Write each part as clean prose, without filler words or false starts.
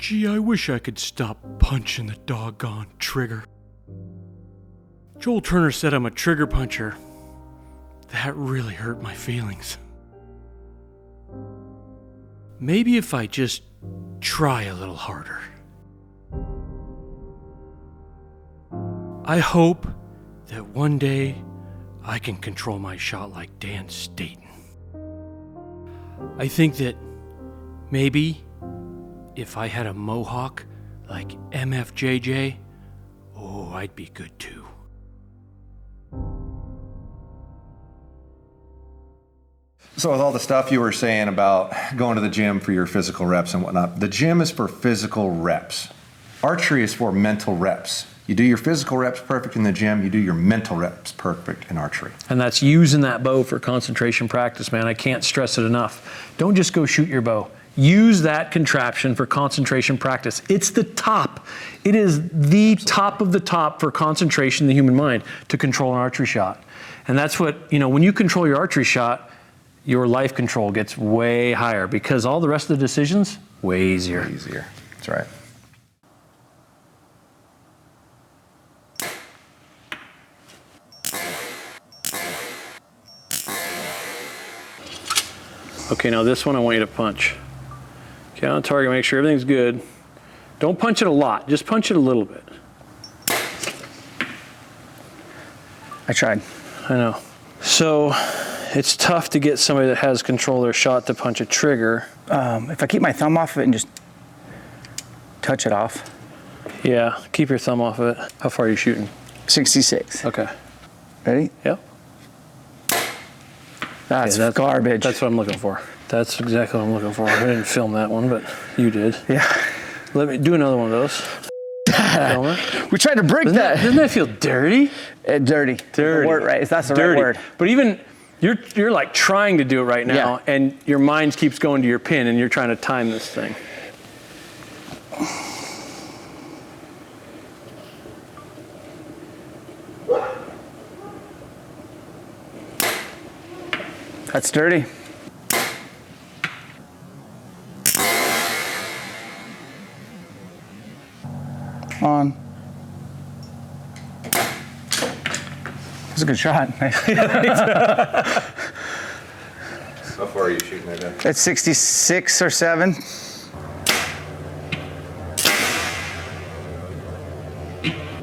Gee, I wish I could stop punching the doggone trigger. Joel Turner said I'm a trigger puncher. That really hurt my feelings. Maybe if I just try a little harder. I hope that one day I can control my shot like Dan Staton. I think that maybe if I had a mohawk like MFJJ, oh, I'd be good too. So with all the stuff you were saying about going to the gym for your physical reps and whatnot, the gym is for physical reps. Archery is for mental reps. You do your physical reps perfect in the gym, you do your mental reps perfect in archery. And that's using that bow for concentration practice, man. I can't stress it enough. Don't just go shoot your bow. Use that contraption for concentration practice. It's the top. It is the top of the top for concentration in the human mind to control an archery shot. And that's what, when you control your archery shot, your life control gets way higher because all the rest of the decisions, way easier. Way easier. That's right. Okay, now this one I want you to punch. Okay, on target, make sure everything's good. Don't punch it a lot, just punch it a little bit. I tried. I know. So it's tough to get somebody that has control of their shot to punch a trigger. If I keep my thumb off of it and just touch it off. Yeah, keep your thumb off of it. How far are you shooting? 66. Okay. Ready? Yep. That's garbage. That's what I'm looking for. That's exactly what I'm looking for. I didn't film that one, but you did. Yeah. Let me do another one of those. Film it. We tried to break that. Doesn't that feel dirty? Dirty. Dirty. The word, right? That's the Dirty. right word. But even you're like trying to do it right now, and your mind keeps going to your pin, and you're trying to time this thing. That's dirty. On. That's a good shot. How far are you shooting there, Dan? It's 66 or 7.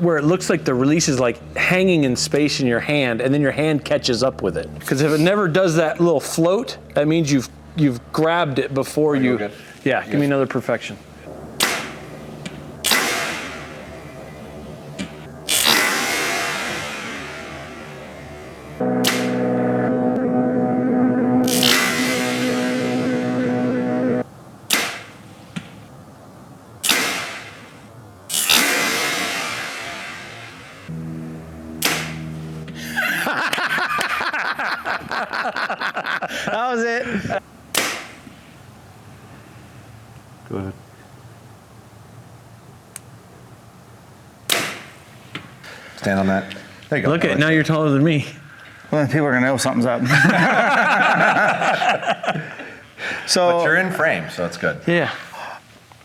Where it looks like the release is like hanging in space in your hand, and then your hand catches up with it. Because if it never does that little float, that means you've grabbed it before you. Good? Yeah, give me another perfection. That was it. Go ahead. Stand on that. There you go. Look at now you're taller than me. Well, then people are gonna know something's up. So, but you're in frame, so it's good. Yeah.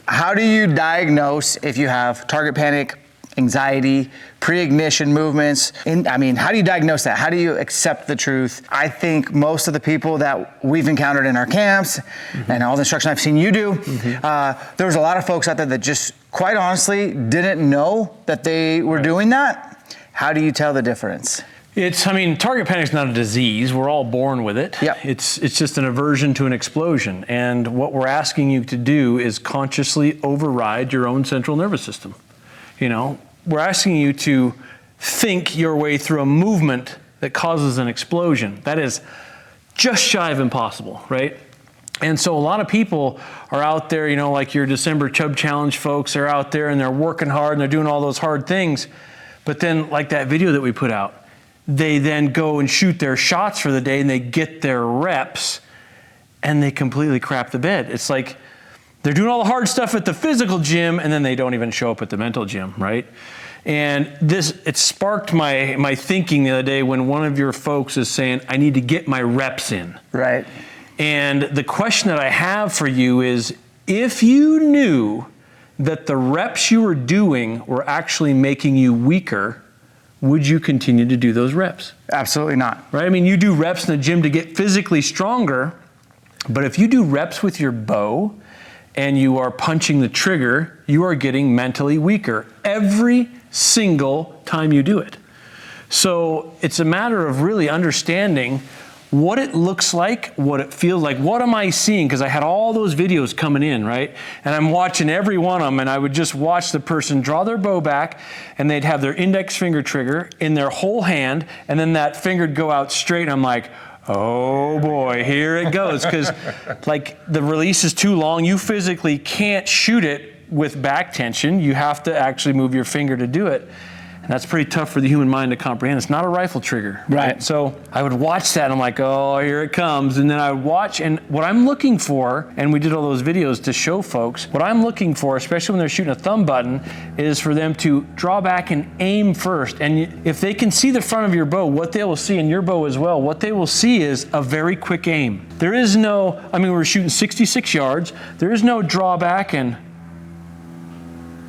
how do you diagnose if you have target panic, anxiety, pre-ignition movements? How do you diagnose that? How do you accept the truth? I think most of the people that we've encountered in our camps and all the instruction I've seen you do, there was a lot of folks out there that just quite honestly didn't know that they were doing that. How do you tell the difference? Target panic is not a disease. We're all born with it. Yep. It's just an aversion to an explosion. And what we're asking you to do is consciously override your own central nervous system. We're asking you to think your way through a movement that causes an explosion. That is just shy of impossible, right? And so a lot of people are out there, like your December Chub Challenge folks are out there and they're working hard and they're doing all those hard things. But then like that video that we put out, they then go and shoot their shots for the day and they get their reps and they completely crap the bed. It's like they're doing all the hard stuff at the physical gym and then they don't even show up at the mental gym, right? And it sparked my thinking the other day when one of your folks is saying, I need to get my reps in. Right. And the question that I have for you is, if you knew that the reps you were doing were actually making you weaker, would you continue to do those reps? Absolutely not. Right? I mean, you do reps in the gym to get physically stronger, but if you do reps with your bow and you are punching the trigger, you are getting mentally weaker every single time you do it. So it's a matter of really understanding what it looks like, what it feels like, what am I seeing? Because I had all those videos coming in, right? And I'm watching every one of them, and I would just watch the person draw their bow back, and they'd have their index finger trigger in their whole hand, and then that finger would go out straight, and I'm like, oh boy, here it goes. Because like the release is too long, you physically can't shoot it with back tension. You have to actually move your finger to do it. And that's pretty tough for the human mind to comprehend. It's not a rifle trigger. Right. So I would watch that and I'm like, oh, here it comes. And then I would watch, and what I'm looking for, and we did all those videos to show folks, what I'm looking for, especially when they're shooting a thumb button, is for them to draw back and aim first. And if they can see the front of your bow, what they will see in your bow as well, what they will see is a very quick aim. There is no, I mean, we're shooting 66 yards. There is no drawback and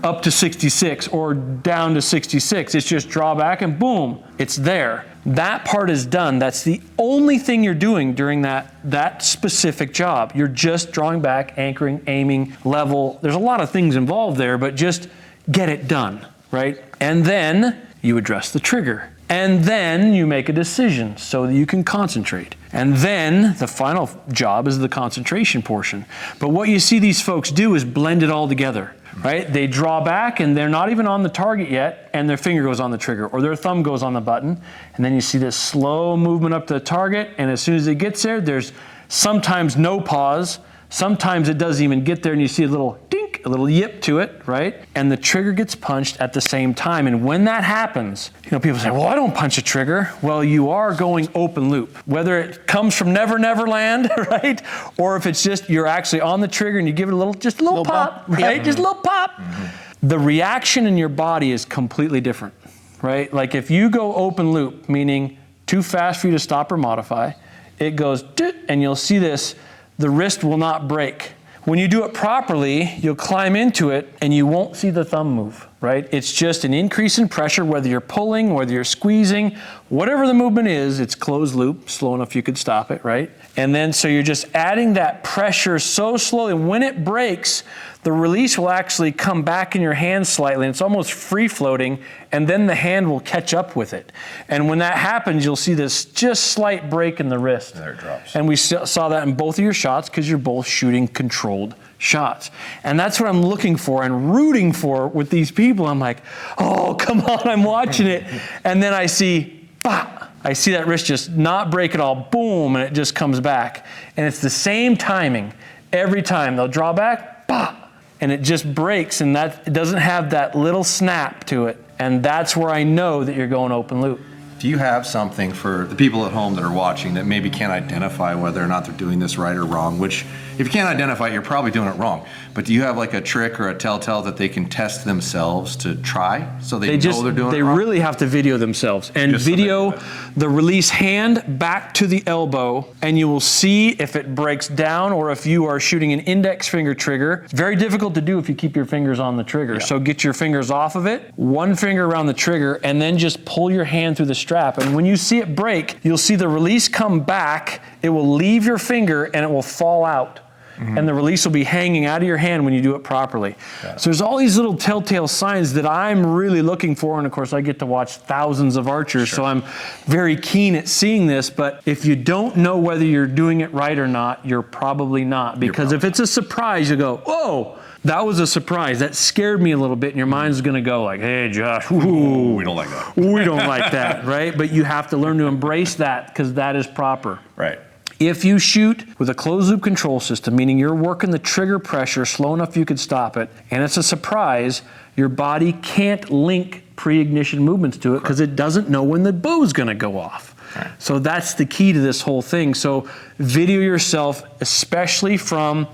up to 66 or down to 66. It's just draw back and boom, it's there. That part is done. That's the only thing you're doing during that specific job. You're just drawing back, anchoring, aiming, level. There's a lot of things involved there, but just get it done, right? And then you address the trigger. And then you make a decision so that you can concentrate. And then the final job is the concentration portion. But what you see these folks do is blend it all together. Right? They draw back and they're not even on the target yet, and their finger goes on the trigger or their thumb goes on the button. And then you see this slow movement up to the target, and as soon as it gets there, there's sometimes no pause. Sometimes it doesn't even get there, and you see a little dink, a little yip to it, right? And the trigger gets punched at the same time. And when that happens, you know, people say, well, I don't punch a trigger. Well, you are going open loop. Whether it comes from Never Never Land, right? Or if it's just you're actually on the trigger and you give it a little, just a little pop, right? Yep. Just a little pop. Mm-hmm. The reaction in your body is completely different, right? Like if you go open loop, meaning too fast for you to stop or modify, it goes, and you'll see this, the wrist will not break. When you do it properly, you'll climb into it and you won't see the thumb move, right? It's just an increase in pressure, whether you're pulling, whether you're squeezing, whatever the movement is, it's closed loop, slow enough you could stop it, right? And then so you're just adding that pressure so slowly. When it breaks, the release will actually come back in your hand slightly, and it's almost free floating, and then the hand will catch up with it. And when that happens, you'll see this just slight break in the wrist. There it drops. And we saw that in both of your shots because you're both shooting controlled shots. And that's what I'm looking for and rooting for with these people. I'm like, oh, come on, I'm watching it. And then I see, bah! I see that wrist just not break at all, boom, and it just comes back. And it's the same timing every time. They'll draw back, bah! And it just breaks, and that it doesn't have that little snap to it. And that's where I know that you're going open loop. Do you have something for the people at home that are watching that maybe can't identify whether or not they're doing this right or wrong? Which, if you can't identify it, you're probably doing it wrong. But do you have like a trick or a telltale that they can test themselves to try so they know they're doing it wrong? They really have to video themselves and Just video the release hand back to the elbow, and you will see if it breaks down or if you are shooting an index finger trigger. It's very difficult to do if you keep your fingers on the trigger. Yeah. So get your fingers off of it, one finger around the trigger, and then just pull your hand through the strap. And when you see it break, you'll see the release come back, it will leave your finger, and it will fall out. Mm-hmm. And the release will be hanging out of your hand when you do it properly. So there's all these little telltale signs that I'm really looking for, and of course I get to watch thousands of archers, so I'm very keen at seeing this. But if you don't know whether you're doing it right or not, you're probably not. Because if it's a surprise, you go, whoa, that was a surprise. That scared me a little bit, and your mind's gonna go like, hey Josh, ooh, we don't like that. We don't like that, right? But you have to learn to embrace that because that is proper. Right. If you shoot with a closed loop control system, meaning you're working the trigger pressure slow enough you could stop it, and it's a surprise, your body can't link pre-ignition movements to it because it doesn't know when the bow's gonna go off. Right. So that's the key to this whole thing. So video yourself, especially from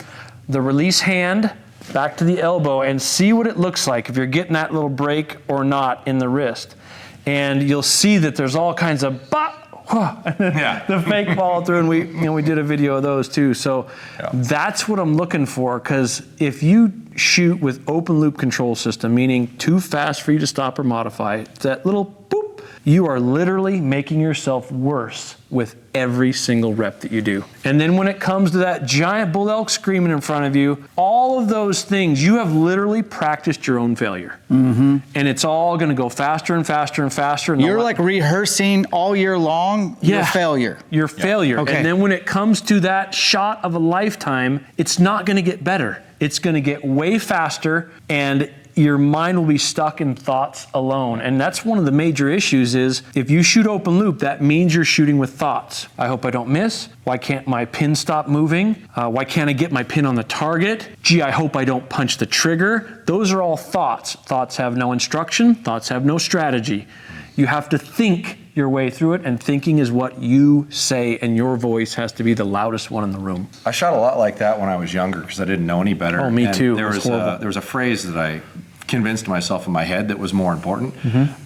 the release hand back to the elbow, and see what it looks like if you're getting that little break or not in the wrist. And you'll see that there's all kinds of bop, the fake follow through, and we did a video of those too. So that's what I'm looking for, because if you shoot with open loop control system, meaning too fast for you to stop or modify, that little boop, you are literally making yourself worse with every single rep that you do. And then when it comes to that giant bull elk screaming in front of you, all of those things, you have literally practiced your own failure. And it's all gonna go faster and faster and faster. And you're like rehearsing all year long your failure. Your failure. Okay. And then when it comes to that shot of a lifetime, it's not gonna get better. It's gonna get way faster, and your mind will be stuck in thoughts alone. And that's one of the major issues is if you shoot open loop, that means you're shooting with thoughts. I hope I don't miss. Why can't my pin stop moving? Why can't I get my pin on the target? Gee, I hope I don't punch the trigger. Those are all thoughts. Thoughts have no instruction. Thoughts have no strategy. You have to think your way through it, and thinking is what you say, and your voice has to be the loudest one in the room. I shot a lot like that when I was younger because I didn't know any better. Oh, me too. There was a phrase that I convinced myself in my head that was more important.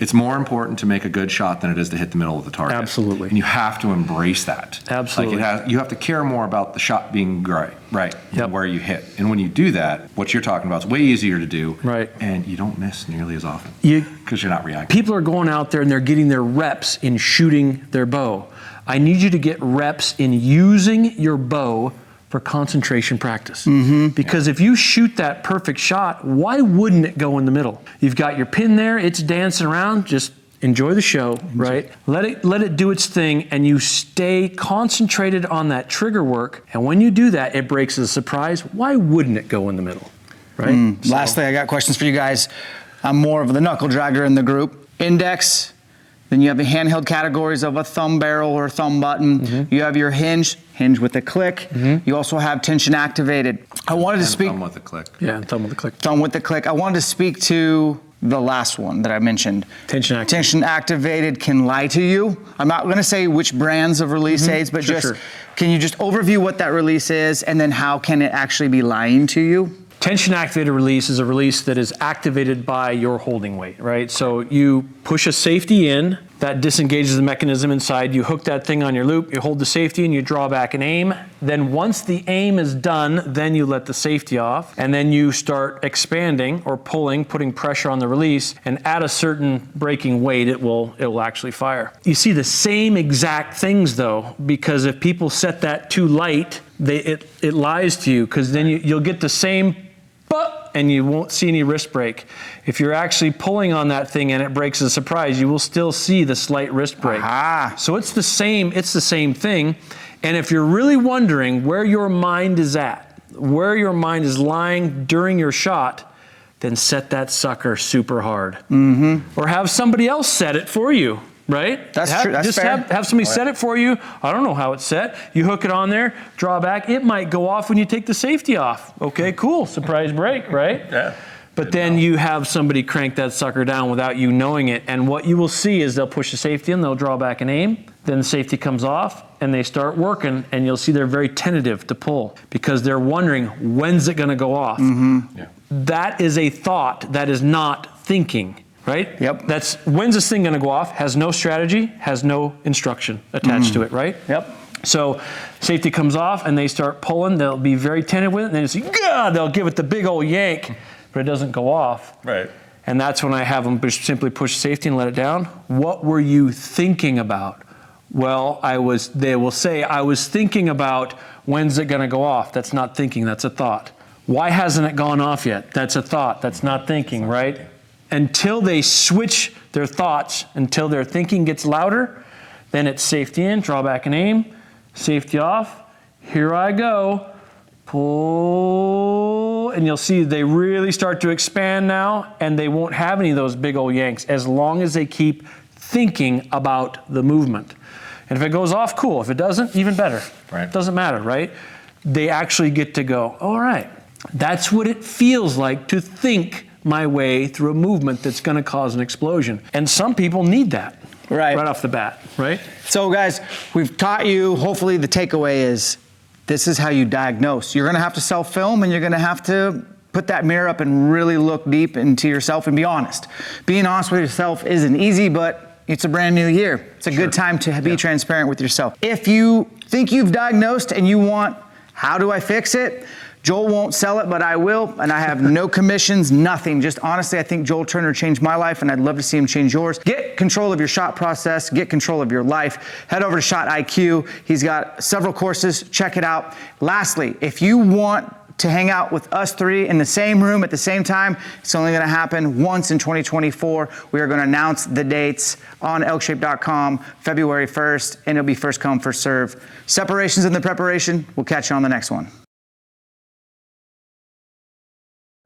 It's more important to make a good shot than it is to hit the middle of the target. Absolutely. And you have to embrace that. Absolutely. Like you have to care more about the shot being right, than where you hit. And when you do that, what you're talking about is way easier to do. Right. And you don't miss nearly as often because you're not reacting. People are going out there and they're getting their reps in shooting their bow. I need you to get reps in using your bow for concentration practice. Because if you shoot that perfect shot, why wouldn't it go in the middle? You've got your pin there, it's dancing around, just enjoy the show, right? Let it do its thing, and you stay concentrated on that trigger work. And when you do that, it breaks as a surprise. Why wouldn't it go in the middle, right? Lastly, I got questions for you guys. I'm more of the knuckle dragger in the group. Index, then you have the handheld categories of a thumb barrel or thumb button. You have your hinge with a click. You also have tension activated. I wanted to speak. Thumb with a click. Yeah, thumb with the click. Thumb with the click. I wanted to speak to the last one that I mentioned. Tension activated. Tension activated can lie to you. I'm not going to say which brands of release aids, but can you just overview what that release is, and then how can it actually be lying to you? Tension activated release is a release that is activated by your holding weight, right? So you push a safety in, that disengages the mechanism inside, you hook that thing on your loop, you hold the safety and you draw back and aim. Then once the aim is done, then you let the safety off, and then you start expanding or pulling, putting pressure on the release, and at a certain breaking weight, it will actually fire. You see the same exact things though, because if people set that too light, it lies to you, because then you'll get the same and you won't see any wrist break. If you're actually pulling on that thing and it breaks as a surprise, you will still see the slight wrist break. So it's the same thing. And if you're really wondering where your mind is at, where your mind is lying during your shot, then set that sucker super hard. Or have somebody else set it for you. Right? That's true. That's fair. Have somebody set it for you. I don't know how it's set. You hook it on there, draw back. It might go off when you take the safety off. Okay, cool. Surprise break, right? Yeah. But then you have somebody crank that sucker down without you knowing it. And what you will see is they'll push the safety in, they'll draw back and aim. Then the safety comes off and they start working, and you'll see they're very tentative to pull because they're wondering, when's it going to go off? That is a thought. That is not thinking. Right? Yep. That's when's this thing going to go off? Has no strategy, has no instruction attached to it, right? Yep. So safety comes off and they start pulling. They'll be very tentative with it. And then you see, they'll give it the big old yank, but it doesn't go off. Right. And that's when I have them simply push safety and let it down. What were you thinking about? Well, they will say, I was thinking about when's it going to go off. That's not thinking, that's a thought. Why hasn't it gone off yet? That's a thought, that's not thinking, right? Until they switch their thoughts, until their thinking gets louder, then it's safety in, draw back and aim, safety off, here I go, pull, and you'll see they really start to expand now, and they won't have any of those big old yanks as long as they keep thinking about the movement. And if it goes off, cool. If it doesn't, even better. Right. Doesn't matter, right? They actually get to go, all right, that's what it feels like to think my way through a movement that's going to cause an explosion. And some people need that right off the bat, right? So guys, we've taught you, hopefully the takeaway is, this is how you diagnose. You're going to have to self-film, and you're going to have to put that mirror up and really look deep into yourself and be honest. Being honest with yourself isn't easy, but it's a brand new year. It's a good time to be transparent with yourself. If you think you've diagnosed and you want, how do I fix it? Joel won't sell it, but I will, and I have no commissions, nothing. Just honestly, I think Joel Turner changed my life, and I'd love to see him change yours. Get control of your shot process, get control of your life. Head over to Shot IQ. He's got several courses, check it out. Lastly, if you want to hang out with us three in the same room at the same time, it's only gonna happen once in 2024. We are gonna announce the dates on ElkShape.com, February 1st, and it'll be first come, first serve. Separations in the preparation. We'll catch you on the next one.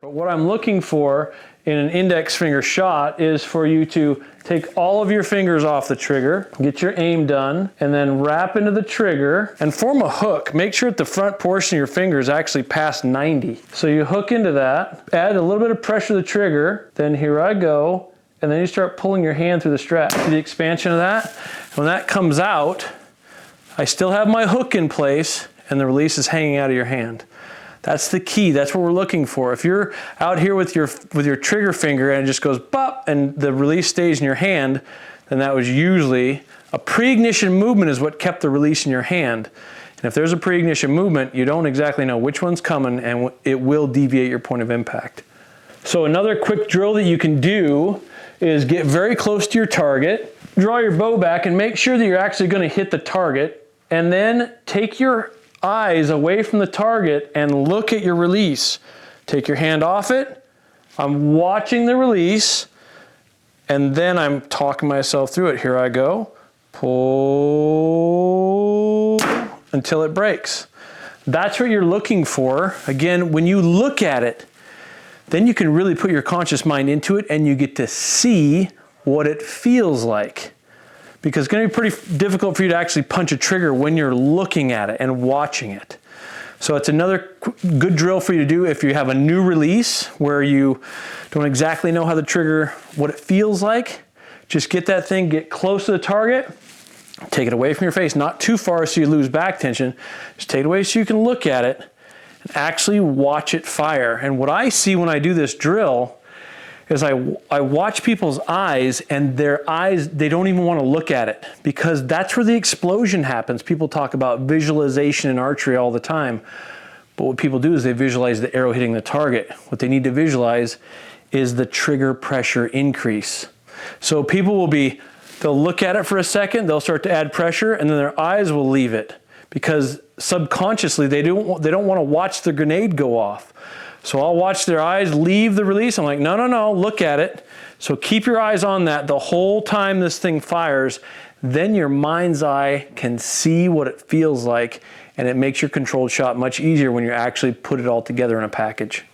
But what I'm looking for in an index finger shot is for you to take all of your fingers off the trigger, get your aim done, and then wrap into the trigger and form a hook. Make sure that the front portion of your finger is actually past 90. So you hook into that, add a little bit of pressure to the trigger, then here I go, and then you start pulling your hand through the strap. See the expansion of that? When that comes out, I still have my hook in place and the release is hanging out of your hand. That's the key. That's what we're looking for. If you're out here with your trigger finger and it just goes bop and the release stays in your hand, then that was usually a pre-ignition movement is what kept the release in your hand. And if there's a pre-ignition movement, you don't exactly know which one's coming and it will deviate your point of impact. So another quick drill that you can do is get very close to your target, draw your bow back and make sure that you're actually going to hit the target, and then take your eyes away from the target and look at your release. Take your hand off it. I'm watching the release and then I'm talking myself through it. Here I go. Pull until it breaks. That's what you're looking for. Again, when you look at it, then you can really put your conscious mind into it and you get to see what it feels like. Because it's going to be pretty difficult for you to actually punch a trigger when you're looking at it and watching it. So it's another good drill for you to do if you have a new release where you don't exactly know how the trigger, what it feels like. Just get that thing, get close to the target, take it away from your face, not too far so you lose back tension. Just take it away so you can look at it and actually watch it fire. And what I see when I do this drill is I watch people's eyes and their eyes, they don't even want to look at it because that's where the explosion happens. People talk about visualization in archery all the time, but what people do is they visualize the arrow hitting the target. What they need to visualize is the trigger pressure increase. So people they'll look at it for a second, they'll start to add pressure, and then their eyes will leave it because subconsciously they don't want to watch the grenade go off. So I'll watch their eyes leave the release. I'm like, no, look at it. So keep your eyes on that the whole time this thing fires. Then your mind's eye can see what it feels like, and it makes your controlled shot much easier when you actually put it all together in a package.